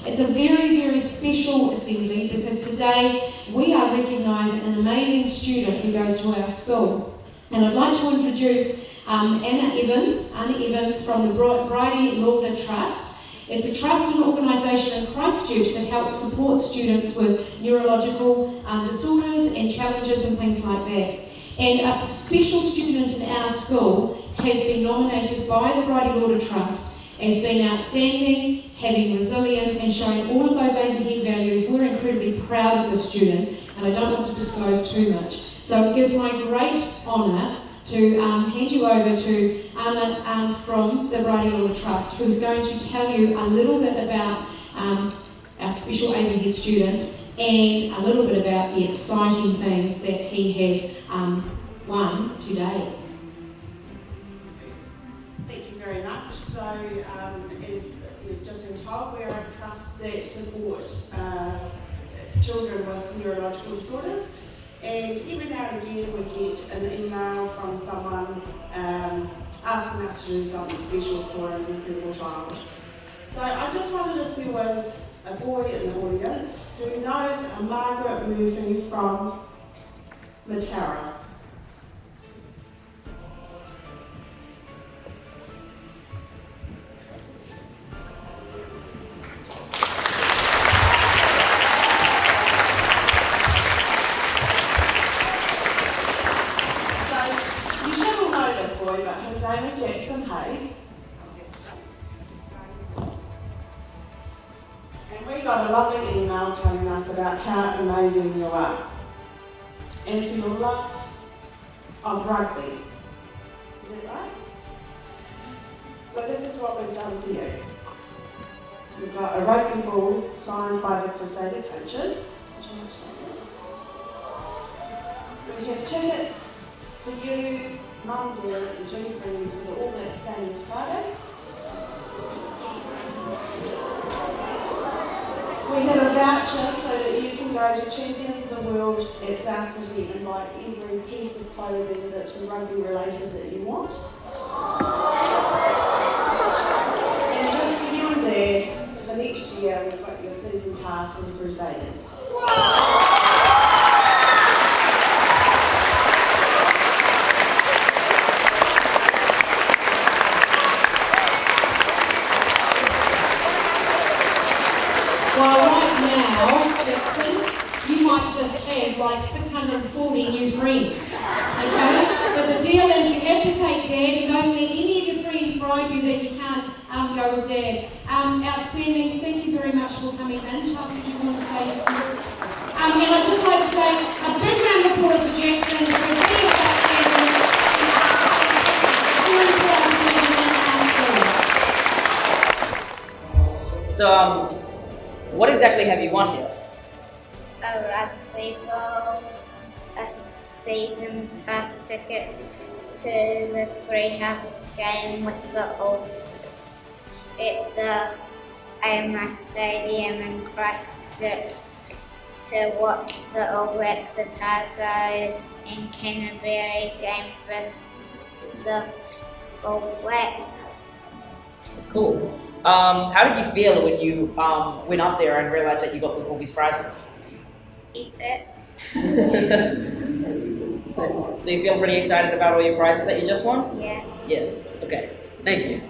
It's a very, very special assembly because today we are recognising an amazing student who goes to our school. And I'd like to introduce Anna Evans from the Bridie Lauder Trust. It's a trust and organisation in Christchurch that helps support students with neurological disorders and challenges and things like that. And a special student in our school has been nominated by the Bridie Lauder Trust as being outstanding, having resilience and showing all of those Avonhead values. We're incredibly proud of the student, and I don't want to disclose too much. So it gives my great honour to hand you over to Anna from the Bridie Lauder Trust, who's going to tell you a little bit about our special Avonhead student and a little bit about the exciting things that he has won today. Thank you very much. So, as you've just been told, we are a trust that supports children with neurological disorders, and every now and again we get an email from someone asking us to do something special for an incredible child. So I just wondered if there was a boy in the audience who knows a Margaret Murphy from Matara. But his name is Jackson Hay. And we got a lovely email telling us about how amazing you are and for your love of rugby. Is that right? So this is what we've done for you. We've got a rugby ball signed by the Crusader coaches. We have tickets for you, Mum, Dad and 2 friends for the All Blacks game this Friday. We have a voucher so that you can go to Champions of the World at South City and buy every piece of clothing that's rugby related that you want. And just for you and Dad, for the next year we've got your season pass for the Crusaders. Well, right now, Jackson, you might just have like 640 new friends, okay? But the deal is you have to take Dad and don't let any of your friends bribe you that you can't go with Dad. Outstanding. Thank you very much for coming in. Charles, did you want to say a few? And I'd just like to say a big round of applause for Jackson because he is outstanding. Very proud of him in our school. So, what exactly have you won here? A rugby ball, a season pass ticket to the three-half game with the All at the AMI Stadium in Christchurch to watch the All Blacks, Otago and Canterbury game with the All Blacks. Cool. How did you feel when you went up there and realised that you got all these prizes? Epic. So you feel pretty excited about all your prizes that you just won? Yeah. Yeah. Okay. Thank you.